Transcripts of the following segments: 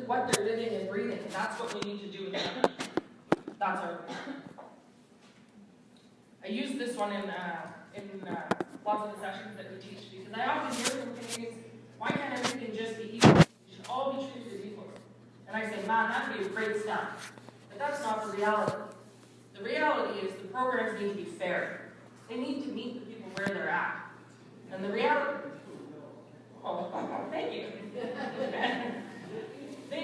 what they're living and breathing. And that's what we need to do in Yukon. That's our I use this one in lots of the sessions that we teach, because I often hear from Canadians, why can't everything just be equal? We should all be treated as equals. And I say, man, that would be a great stuff. But that's not the reality. The reality is the programs need to be fair. They need to meet the people where they're at. And the reality, thank you. They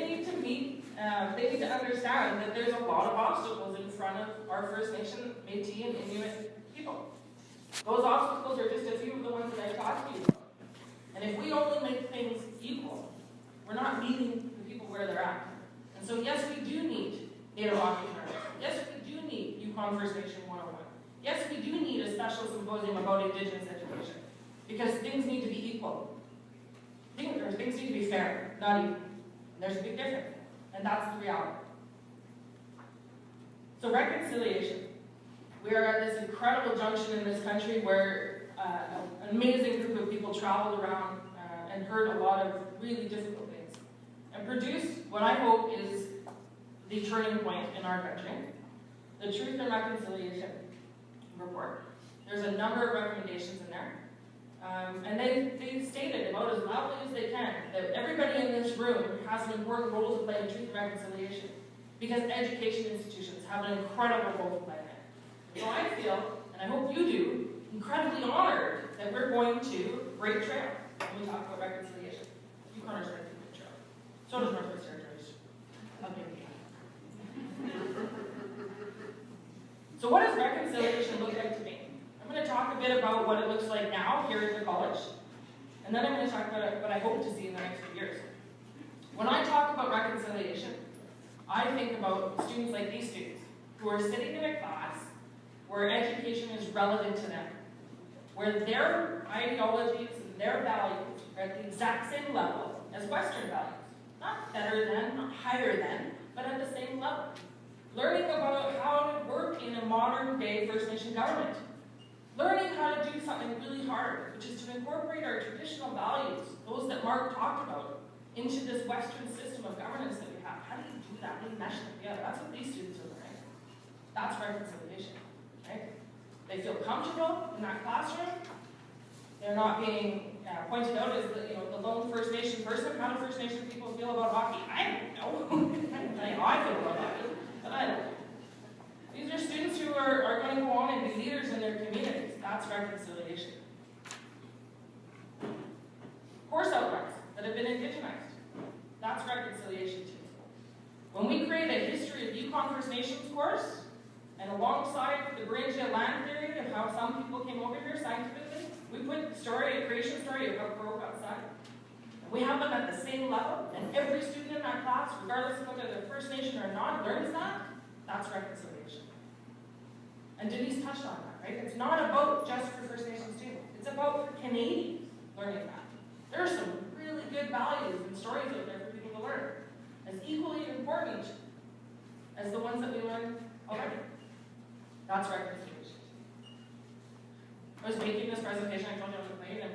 need to understand that there's a lot of obstacles in front of our First Nation, Métis, and Inuit people. Those obstacles are just a few of the ones that I talked to you about. And if we only make things equal, we're not meeting the people where they're at. And so yes, we do need Native Occupiers. Yes, we do need Yukon First Nation 101. Yes, we do need a special symposium about Indigenous education. Because things need to be equal. Things need to be fair, not equal. And there's a big difference. And that's the reality. So reconciliation. We are at this incredible junction in this country where an amazing group of people traveled around and heard a lot of really difficult things. And produced what I hope is the turning point in our country. The Truth and Reconciliation Report. There's a number of recommendations in there. And they stated about as loudly as they can that everybody in this room has an important role to play in truth and reconciliation, because education institutions have an incredible role to play in it. So I feel, and I hope you do, incredibly honored that we're going to break trail when we talk about reconciliation. Yukon is ready to break trail. So does Northwest Territories. So what does reconciliation look like to me? I'm going to talk a bit about what it looks like now here at the college, and then I'm going to talk about what I hope to see in the next few years. When I talk about reconciliation, I think about students like these students who are sitting in a class where education is relevant to them, where their ideologies and their values are at the exact same level as Western values. Not better than, not higher than, but at the same level. Learning about how to work in a modern day First Nation government. Learning how to do something really hard, which is to incorporate our traditional values, those that Mark talked about, into this Western system of governance that we have. How do you do that? How do you mesh them together? That's what these students are learning. That's reconciliation, right? They feel comfortable in that classroom. They're not being pointed out as the lone First Nation person. How do First Nation people feel about hockey? I don't know. I can tell you how I feel about hockey, but I don't know. These are students who are going to go on and be leaders in their communities. That's reconciliation. Course outlines that have been indigenized. That's reconciliation too. When we create a history of Yukon First Nations course, and alongside the Beringia land theory of how some people came over here scientifically, we put a creation story of how Crow got signed. We have them at the same level, and every student in that class, regardless of whether they're First Nation or not, learns that. That's reconciliation. And Denise touched on that, right? It's not about just for First Nation students. It's about for Canadians learning that. There are some really good values and stories out there for people to learn, as equally important as the ones that we learned already. That's reconciliation. I was making this presentation, I told you on the plane, and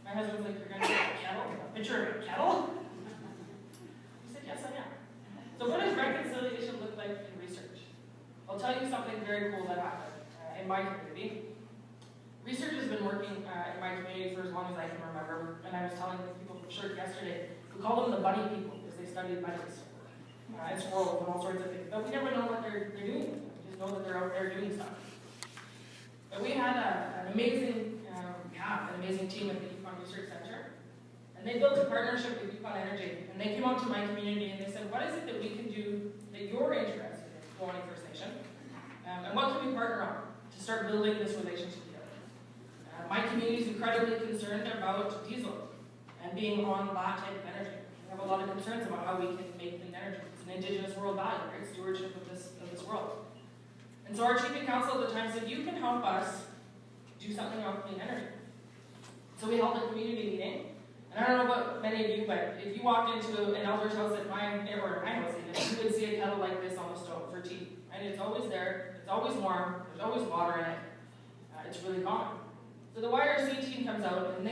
my husband was like, "You're going to get a kettle? A picture of a kettle?" I said, "Yes, I am." So what does reconciliation look like in research? I'll tell you something very cool that happened in my community. Research has been working in my community for as long as I can remember, and I was telling the people from church yesterday, we call them the bunny people because they study bunnies and squirrels and all sorts of things. But we never know what they're doing. We just know that they're out there doing stuff. But we had an amazing team at the Yukon Research Center, and they built a partnership with Yukon Energy, and they came out to my community and they said, "What is it that we can do that you're interested in going First Nation, and what can we partner on to start building this relationship together?" My community is incredibly concerned about diesel and being on that type of energy. We have a lot of concerns about how we can make clean energy. It's an Indigenous world value, right? Stewardship of this world. And so our chief of council at the time said, "You can help us do something on clean energy." So we held a community meeting. And I don't know about many of you, but if you walked into an elder's house at my house even, you would see a kettle like this on the stove for tea. And it's always there, it's always warm, there's always water in it. It's really common. So the YRC team comes out and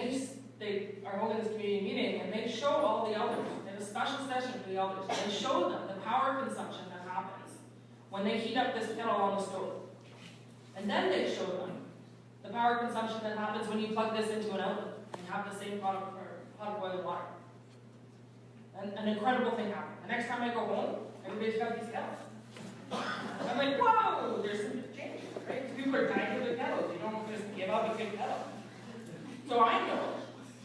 they are holding this community meeting and they show all the elders. They had a special session for the elders. They showed them the power consumption that happens when they heat up this kettle on the stove. And then they showed them the power consumption that happens when you plug this into an outlet and you have the same pot of boiling water. And an incredible thing happened. The next time I go home, everybody's got these kettles. I'm like, whoa, there's some change, right? People are dying to the kettles. You don't just give up a good kettle. So I know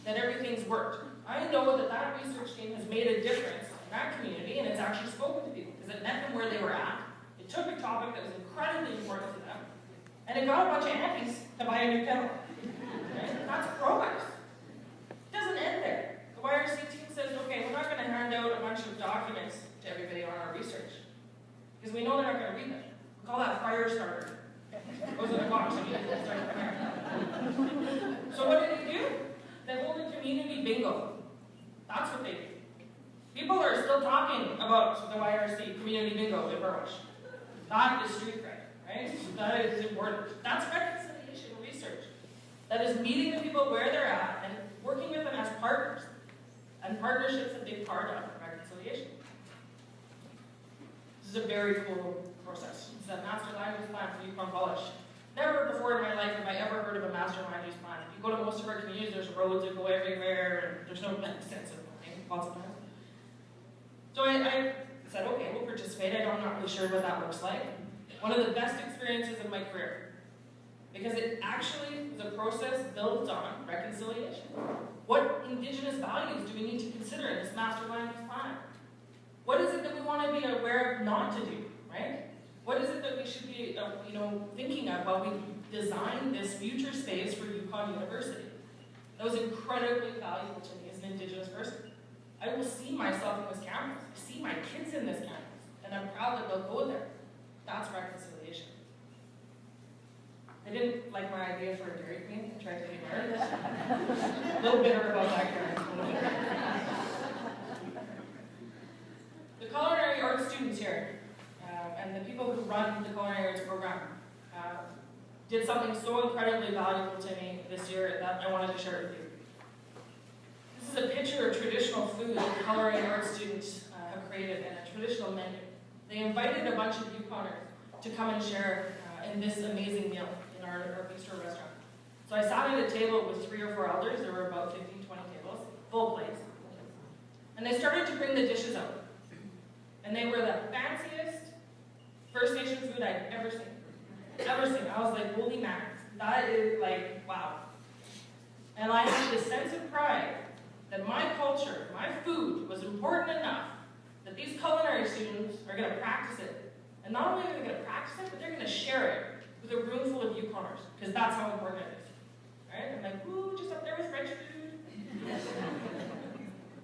that everything's worked. I know that that research team has made a difference in that community, and it's actually spoken to people, because it met them where they were at. It took a topic that was incredibly important to them, and it got a bunch of aunties to buy a new kettle. Right? That's progress. It doesn't end there. The YRC team says, okay, we're not going to hand out a bunch of documents to everybody on our research, because we know they're not going to read them. We call that fire starter. It goes in the box and you can start the fire. So what did they do? They hold a community bingo. That's what they do. People are still talking about the YRC community bingo in Burwash. That is street cred, right? That is important. That's reconciliation research. That is meeting the people where they're at and working with them as partners. And partnership's a big part of reconciliation. This is a very cool process. It's a master land use plan for Yukon College. Never before in my life have I ever heard of a master land use plan. If you go to most of our communities, there's roads that go everywhere, and there's no sense of lots of plans. So I said, okay, we'll participate. I'm not really sure what that looks like. One of the best experiences of my career, because it actually was a process built on reconciliation. What Indigenous values do we need to consider in this master land use plan? What is it that we want to be aware of not to do, right? What is it that we should be, thinking of while we design this future space for Yukon University? That was incredibly valuable to me as an Indigenous person. I will see myself in this campus. I see my kids in this campus, and I'm proud that they'll go there. That's reconciliation. I didn't like my idea for a Dairy Queen. I tried to be married. A little bitter about that, guys. The culinary arts students here, and the people who run the culinary arts program, did something so incredibly valuable to me this year that I wanted to share with you. This is a picture of traditional food that the culinary arts students have created and a traditional menu. They invited a bunch of Yukoners to come and share in this amazing meal in our bistro restaurant. So I sat at a table with 3 or 4 elders. There were about 15, 20 tables, full plates. And they started to bring the dishes out. And they were the fanciest First Nation food I've ever seen. I was like, holy mackerel. That is like, wow. And I had this sense of pride that my culture, my food, was important enough that these culinary students are going to practice it. And not only are they going to practice it, but they're going to share it with a room full of Yukoners, because that's how important it is. Right? I'm like, ooh, just up there with French food.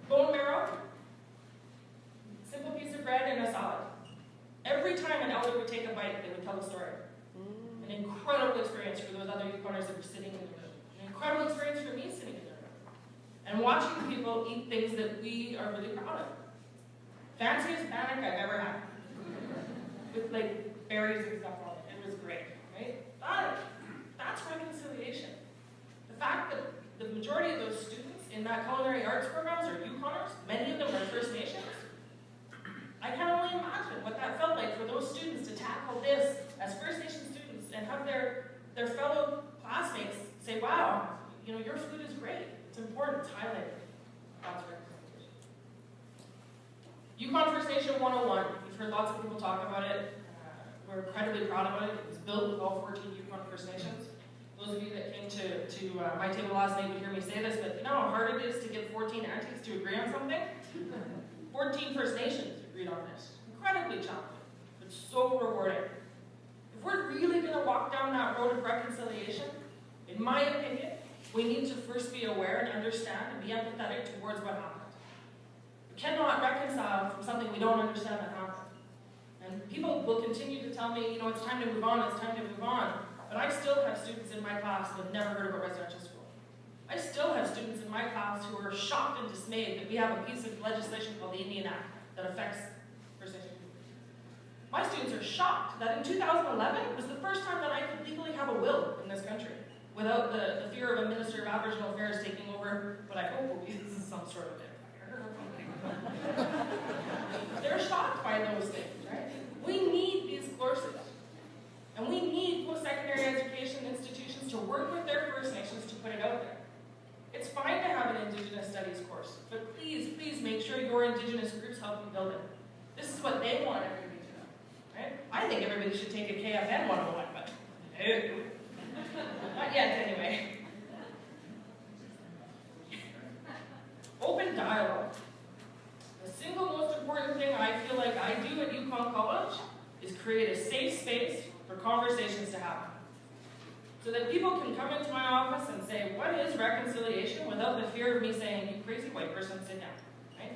Bone marrow, simple piece of bread and a salad. Every time an elder would take a bite, they would tell a story. An incredible experience for those other Yukoners that were sitting in the room. An incredible experience for me sitting in the room. And watching people eat things that we are really proud of. Fanciest bannock I've ever had. With like berries and stuff on it. It was great, right? That's reconciliation. The fact that the majority of those students in that culinary arts programs are Yukoners, many of them are First Nations. I can only imagine what that felt like for those students to tackle this as First Nation students and have their fellow classmates say, wow, your food is great. It's important. It's highlighted. That's reconciliation. Yukon First Nation 101. We've heard lots of people talk about it. We're incredibly proud of it. It was built with all 14 Yukon First Nations. Those of you that came to my table last night would hear me say this, but you know how hard it is to get 14 aunties to agree on something? 14 First Nations agreed on this. Incredibly challenging, but so rewarding. If we're really going to walk down that road of reconciliation, in my opinion, we need to first be aware and understand and be empathetic towards what happened. We cannot reconcile from something we don't understand that happened. And people will continue to tell me, it's time to move on, it's time to move on. But I still have students in my class that have never heard of a residential school. I still have students in my class who are shocked and dismayed that we have a piece of legislation called the Indian Act that affects First Nation people. My students are shocked that in 2011 was the first time that I could legally have a will in this country without the fear of a Minister of Aboriginal Affairs taking over what I hope will be some sort of empire. They're shocked by those things, right? We need these courses. And we need post-secondary education institutions to work with their First Nations to put it out there. It's fine to have an Indigenous Studies course, but please, please make sure your Indigenous groups help you build it. This is what they want everybody to know, right? I think everybody should take a KFN 101, but no. Not yet, anyway. Open dialogue. The single most important thing I feel like I do at Yukon College is create a safe space for conversations to happen. So that people can come into my office and say, what is reconciliation, without the fear of me saying, you crazy white person, sit down, right?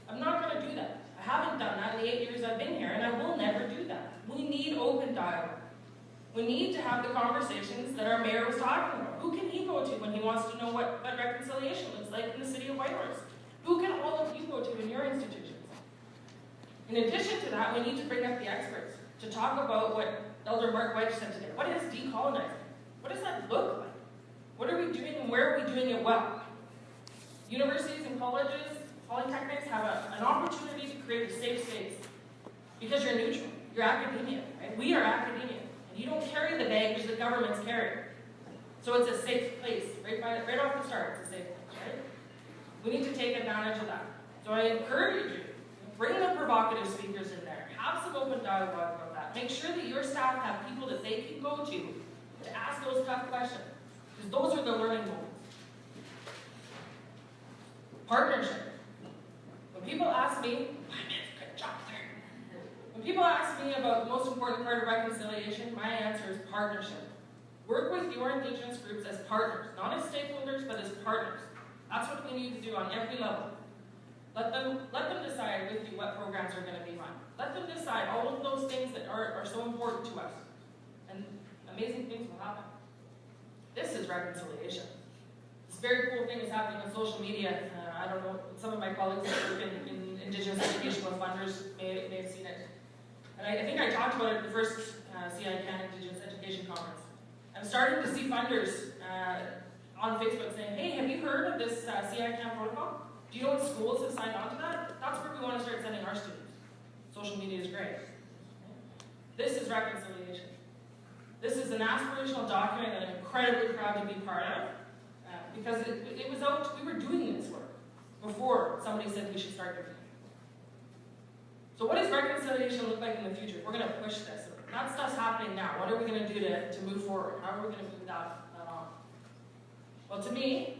I'm not going to do that. I haven't done that in the 8 years I've been here, and I will never do that. We need open dialogue. We need to have the conversations that our mayor was talking about. Who can he go to when he wants to know what reconciliation looks like in the city of Whitehorse? Who can all of you go to in your institutions? In addition to that, we need to bring up the experts to talk about what Elder Mark White said today. What is decolonizing? What does that look like? What are we doing and where are we doing it well? Universities and colleges, polytechnics have an opportunity to create a safe space because you're neutral. You're academia, right? We are academia. And you don't carry the baggage that governments carry. So it's a safe place. Right off the start, it's a safe place, right? We need to take advantage of that. So I encourage you, bring the provocative speakers in there. Have some open dialogue about that. Make sure that your staff have people that they can go to ask those tough questions. Because those are the learning moments. Partnership. When people ask me, good job there. When people ask me about the most important part of reconciliation, my answer is partnership. Work with your Indigenous groups as partners, not as stakeholders, but as partners. That's what we need to do on every level. Let them decide with you what programs are going to be run. Let them decide all of those things that are so important to us. And amazing things will happen. This is reconciliation. This very cool thing is happening on social media. I don't know, some of my colleagues that work in Indigenous educational funders may have seen it. And I think I talked about it at the first CiCan Indigenous Education Conference. I'm starting to see funders on Facebook saying, hey, have you heard of this CiCan protocol? Do you know what schools have signed on to that? That's where we want to start sending our students. Social media is great. This is reconciliation. This is an aspirational document that I'm incredibly proud to be part of because it was out, we were doing this work before somebody said we should start doing it. So what does reconciliation look like in the future? We're going to push this. That stuff's happening now. What are we going to do to move forward? How are we going to move that on? Well, to me,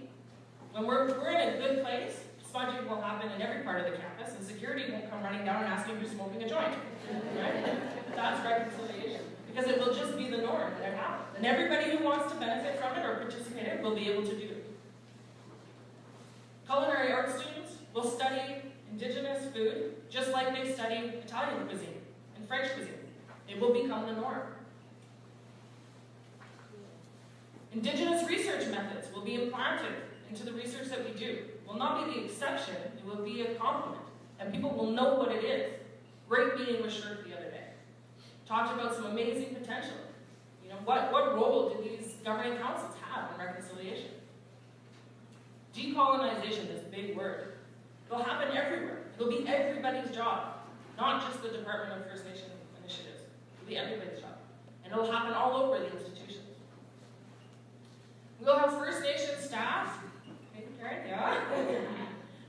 when we're in a good place, sponging will happen in every part of the campus, and security won't come running down and asking who's smoking a joint. Right? That's reconciliation. Because it will just be the norm that it happens. And everybody who wants to benefit from it or participate in it will be able to do it. Culinary arts students will study Indigenous food just like they study Italian cuisine and French cuisine. It will become the norm. Indigenous research methods will be implanted into the research that we do. It will not be the exception, it will be a complement. And people will know what it is. Great meeting with Shirk the other day. Talked about some amazing potential. You know, what role do these governing councils have in reconciliation? Decolonization, this big word. It'll happen everywhere. It'll be everybody's job, not just the Department of First Nation Initiatives. It'll be everybody's job. And it'll happen all over the institutions. We'll have First Nation staff. Karen, yeah?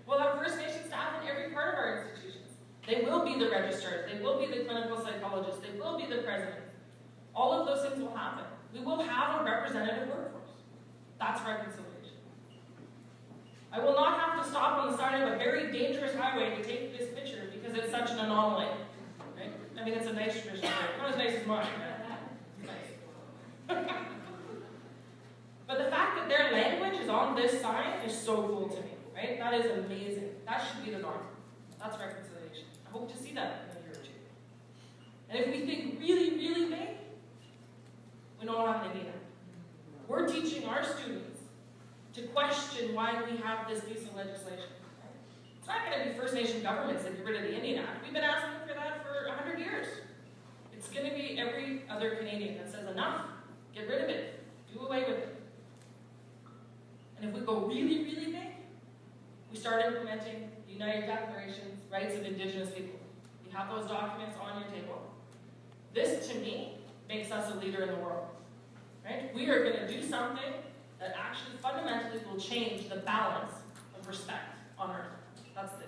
We'll have First Nation staff in every part of our institutions. They will be the registrars. They will be the clinical psychologists. They will be the president. All of those things will happen. We will have a representative workforce. That's reconciliation. I will not have to stop on the side of a very dangerous highway to take this picture because it's such an anomaly. Right? I mean, it's a nice tradition. Not as nice as mine. It's nice. But the fact that their language is on this sign is so cool to me. Right? That is amazing. That should be the norm. That's reconciliation. I hope to see that in a year or two. And if we think really, really big, we don't have an idea. We're teaching our students to question why we have this piece of legislation. It's not going to be First Nation governments that get rid of the Indian Act. We've been asking for that for 100 years. It's going to be every other Canadian that says enough, get rid of it, do away with it. And if we go really, really big, we start implementing the United Declarations, rights of Indigenous people. You have those documents on your table. This, to me, makes us a leader in the world. Right? We are going to do something that actually fundamentally will change the balance of respect on Earth. That's this.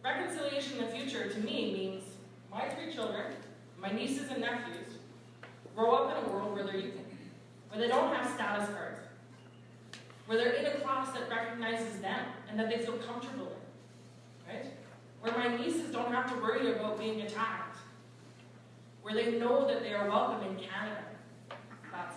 Reconciliation in the future, to me, means my 3 children, my nieces and nephews, grow up in a world where they're Yukon, where they don't have status cards, where they're in a class that recognizes them and that they feel comfortable in, right? Where my nieces don't have to worry about being attacked, where they know that they are welcome in Canada. That's